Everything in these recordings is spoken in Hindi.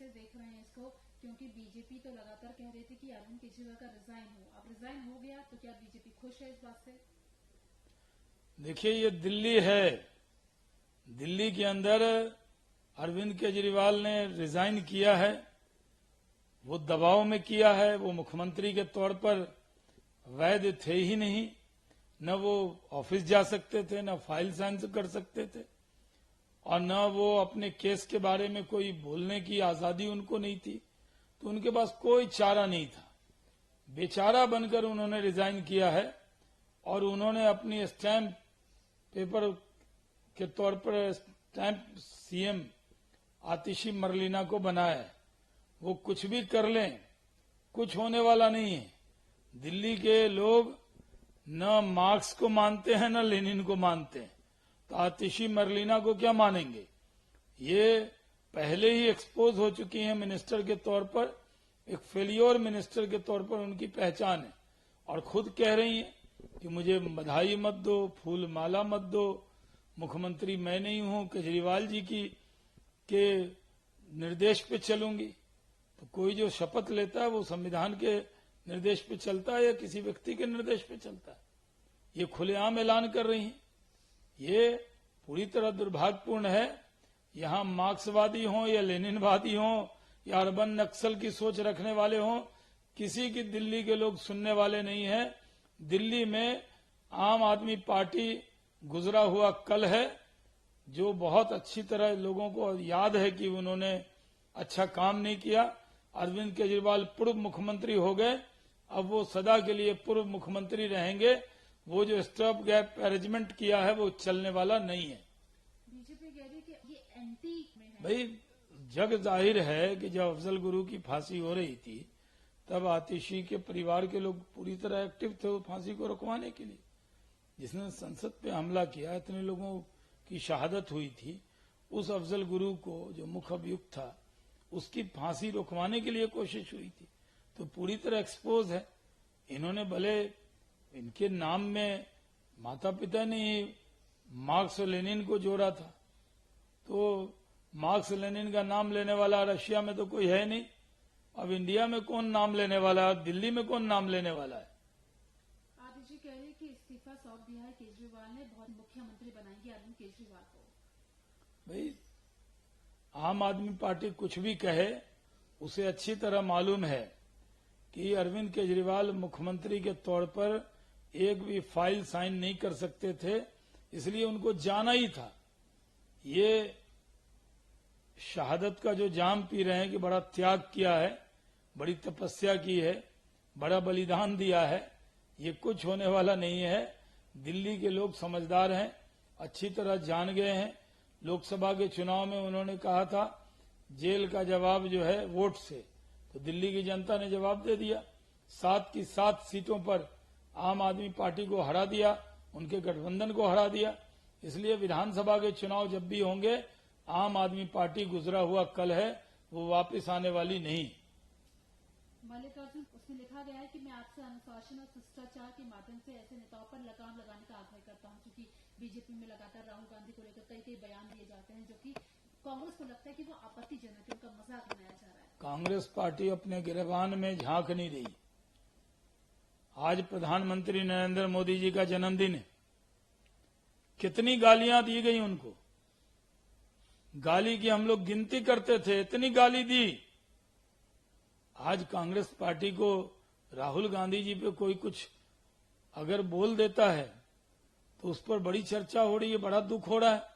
कैसे देख रहे हैं इसको, क्योंकि बीजेपी तो लगातार कह रही थी कि अरविंद केजरीवाल का रिजाइन हो, अब रिजाइन हो गया तो क्या बीजेपी खुश है इस बात से? देखिए, ये दिल्ली है, दिल्ली के अंदर अरविंद केजरीवाल ने रिजाइन किया है। वो दबाव में किया है, वो मुख्यमंत्री के तौर पर वैध थे ही नहीं, न वो ऑफिस जा सकते थे, न फाइल साइन कर सकते थे, और न वो अपने केस के बारे में कोई बोलने की आजादी उनको नहीं थी। तो उनके पास कोई चारा नहीं था, बेचारा बनकर उन्होंने रिजाइन किया है। और उन्होंने अपनी स्टैंप पेपर के तौर पर स्टैंप सीएम आतिशी मरलीना को बनाया है। वो कुछ भी कर लें, कुछ होने वाला नहीं है। दिल्ली के लोग न मार्क्स को मानते हैं, न लेनिन को मानते हैं, तो आतिशी मरलीना को क्या मानेंगे? ये पहले ही एक्सपोज हो चुकी हैं मिनिस्टर के तौर पर, एक फेलियोर मिनिस्टर के तौर पर उनकी पहचान है। और खुद कह रही हैं कि मुझे बधाई मत दो, फूल माला मत दो, मुख्यमंत्री मैं नहीं हूं, केजरीवाल जी की के निर्देश पे चलूंगी। तो कोई जो शपथ लेता है वो संविधान के निर्देश पे चलता है या किसी व्यक्ति के निर्देश पे चलता है? ये खुलेआम ऐलान कर रही हैं। ये पूरी तरह दुर्भाग्यपूर्ण है। यहां मार्क्सवादी हों या लेनिनवादी हों या अर्बन नक्सल की सोच रखने वाले हों, किसी की दिल्ली के लोग सुनने वाले नहीं है। दिल्ली में आम आदमी पार्टी गुजरा हुआ कल है, जो बहुत अच्छी तरह लोगों को याद है कि उन्होंने अच्छा काम नहीं किया। अरविंद केजरीवाल पूर्व मुख्यमंत्री हो गए, अब वो सदा के लिए पूर्व मुख्यमंत्री रहेंगे। वो जो स्टॉप गैप अरेंजमेंट किया है वो चलने वाला नहीं है। बीजेपी कह रही कि ये एंटी में है। भाई, जग जाहिर है कि जब अफजल गुरु की फांसी हो रही थी तब आतिशी के परिवार के लोग पूरी तरह एक्टिव थे वो फांसी को रुकवाने के लिए। जिसने संसद पे हमला किया, इतने लोगों की शहादत हुई थी, उस अफजल गुरु को जो मुख्य अभियुक्त था उसकी फांसी रुकवाने के लिए कोशिश हुई थी। तो पूरी तरह एक्सपोज है। इन्होंने भले इनके नाम में माता पिता ने ही मार्क्स और लेनिन को जोड़ा था, तो मार्क्स लेनिन का नाम लेने वाला रशिया में तो कोई है नहीं। अब इंडिया में कौन नाम लेने वाला है? दिल्ली में कौन नाम लेने वाला है? आतिशी कह रही कि इस्तीफा सौंप दिया है केजरीवाल ने, बहुत मुख्यमंत्री बनाएंगे अरविंद केजरीवाल को। भाई, आम आदमी पार्टी कुछ भी कहे, उसे अच्छी तरह मालूम है कि अरविंद केजरीवाल मुख्यमंत्री के तौर पर एक भी फाइल साइन नहीं कर सकते थे, इसलिए उनको जाना ही था। ये शहादत का जो जाम पी रहे हैं कि बड़ा त्याग किया है, बड़ी तपस्या की है, बड़ा बलिदान दिया है, ये कुछ होने वाला नहीं है। दिल्ली के लोग समझदार हैं, अच्छी तरह जान गए हैं। लोकसभा के चुनाव में उन्होंने कहा था जेल का जवाब जो है वोट से, तो दिल्ली की जनता ने जवाब दे दिया। 7 की 7 सीटों पर आम आदमी पार्टी को हरा दिया, उनके गठबंधन को हरा दिया। इसलिए विधानसभा के चुनाव जब भी होंगे, आम आदमी पार्टी गुजरा हुआ कल है, वो वापस आने वाली नहीं। मल्लिकार्जुन, उसमें लिखा गया है कि मैं आपसे अनुशासन और शिष्टाचार के माध्यम से ऐसे नेताओं पर लगाम लगाने का आग्रह करता हूं, क्योंकि बीजेपी में लगातार राहुल गांधी को लेकर कई बयान दिए जाते हैं जो कि कांग्रेस को लगता है कि वो आपत्तिजनक है, उनका मजाक बनाया जा रहा है। कांग्रेस पार्टी अपने गिरबान में झांक नहीं रही। आज प्रधानमंत्री नरेंद्र मोदी जी का जन्मदिन है, कितनी गालियां दी गई उनको। गाली की हम लोग गिनती करते थे, इतनी गाली दी। आज कांग्रेस पार्टी को राहुल गांधी जी पे कोई कुछ अगर बोल देता है तो उस पर बड़ी चर्चा हो रही है, बड़ा दुख हो रहा है।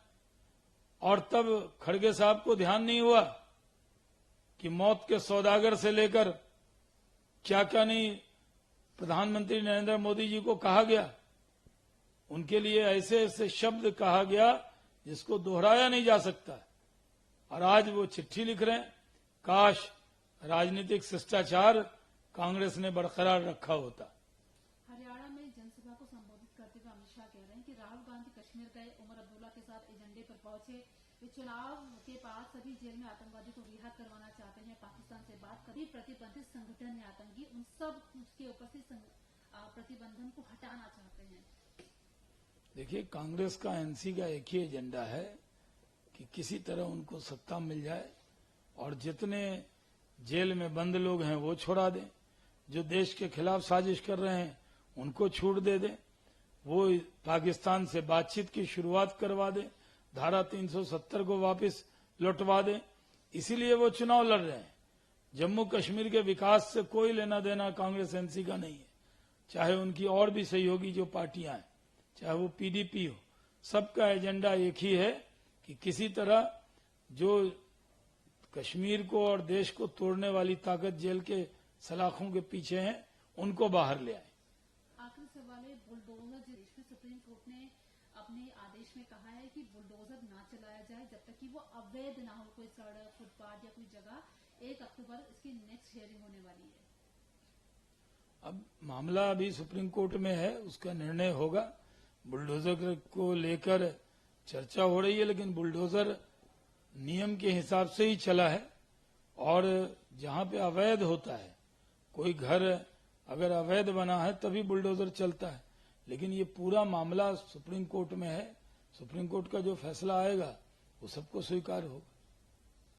और तब खड़गे साहब को ध्यान नहीं हुआ कि मौत के सौदागर से लेकर क्या क्या नहीं प्रधानमंत्री नरेंद्र मोदी जी को कहा गया। उनके लिए ऐसे ऐसे शब्द कहा गया जिसको दोहराया नहीं जा सकता। और आज वो चिट्ठी लिख रहे हैं, काश राजनीतिक शिष्टाचार कांग्रेस ने बरकरार रखा होता। हरियाणा में जनसभा को संबोधित करते हुए अमित शाह कह रहे हैं कि राहुल गांधी कश्मीर गए, उमर अब्दुल्ला के साथ एजेंडे पर पहुंचे, वे चुनाव के बाद सभी जेल में आतंकवादी को रिहा करवाना चाहते हैं, पाकिस्तान से बात कभी प्रतिबंधित संगठन या आतंकी उन सब के उपस्थित प्रतिबंधन को हटाना चाहते हैं। देखिए, कांग्रेस का एनसी का एक ही एजेंडा है कि किसी तरह उनको सत्ता मिल जाए और जितने जेल में बंद लोग हैं वो छोड़ा दें, जो देश के खिलाफ साजिश कर रहे हैं उनको छूट दे दें, वो पाकिस्तान से बातचीत की शुरुआत करवा दें, धारा 370 को वापस लौटवा दें। इसीलिए वो चुनाव लड़ रहे हैं। जम्मू कश्मीर के विकास से कोई लेना देना कांग्रेस एनसी का नहीं है, चाहे उनकी और भी सहयोगी जो पार्टियां हैं, चाहे वो पीडीपी हो, सबका एजेंडा एक ही है कि किसी तरह जो कश्मीर को और देश को तोड़ने वाली ताकत जेल के सलाखों के पीछे हैं उनको बाहर ले आए। आखिरी सवाल है, बुलडोजर जो देश में सुप्रीम कोर्ट ने अपने आदेश में कहा है कि बुलडोजर ना चलाया जाए जब तक कि वो अवैध ना हो, कोई सड़क, फुटपाथ या कोई जगह। 1 अक्टूबर इसकी नेक्स्ट हियरिंग होने वाली है। अब मामला अभी सुप्रीम कोर्ट में है, उसका निर्णय होगा। बुलडोजर को लेकर चर्चा हो रही है, लेकिन बुलडोजर नियम के हिसाब से ही चला है। और जहां पे अवैध होता है, कोई घर अगर अवैध बना है तभी बुलडोजर चलता है, लेकिन ये पूरा मामला सुप्रीम कोर्ट में है। सुप्रीम कोर्ट का जो फैसला आएगा वो सबको स्वीकार होगा।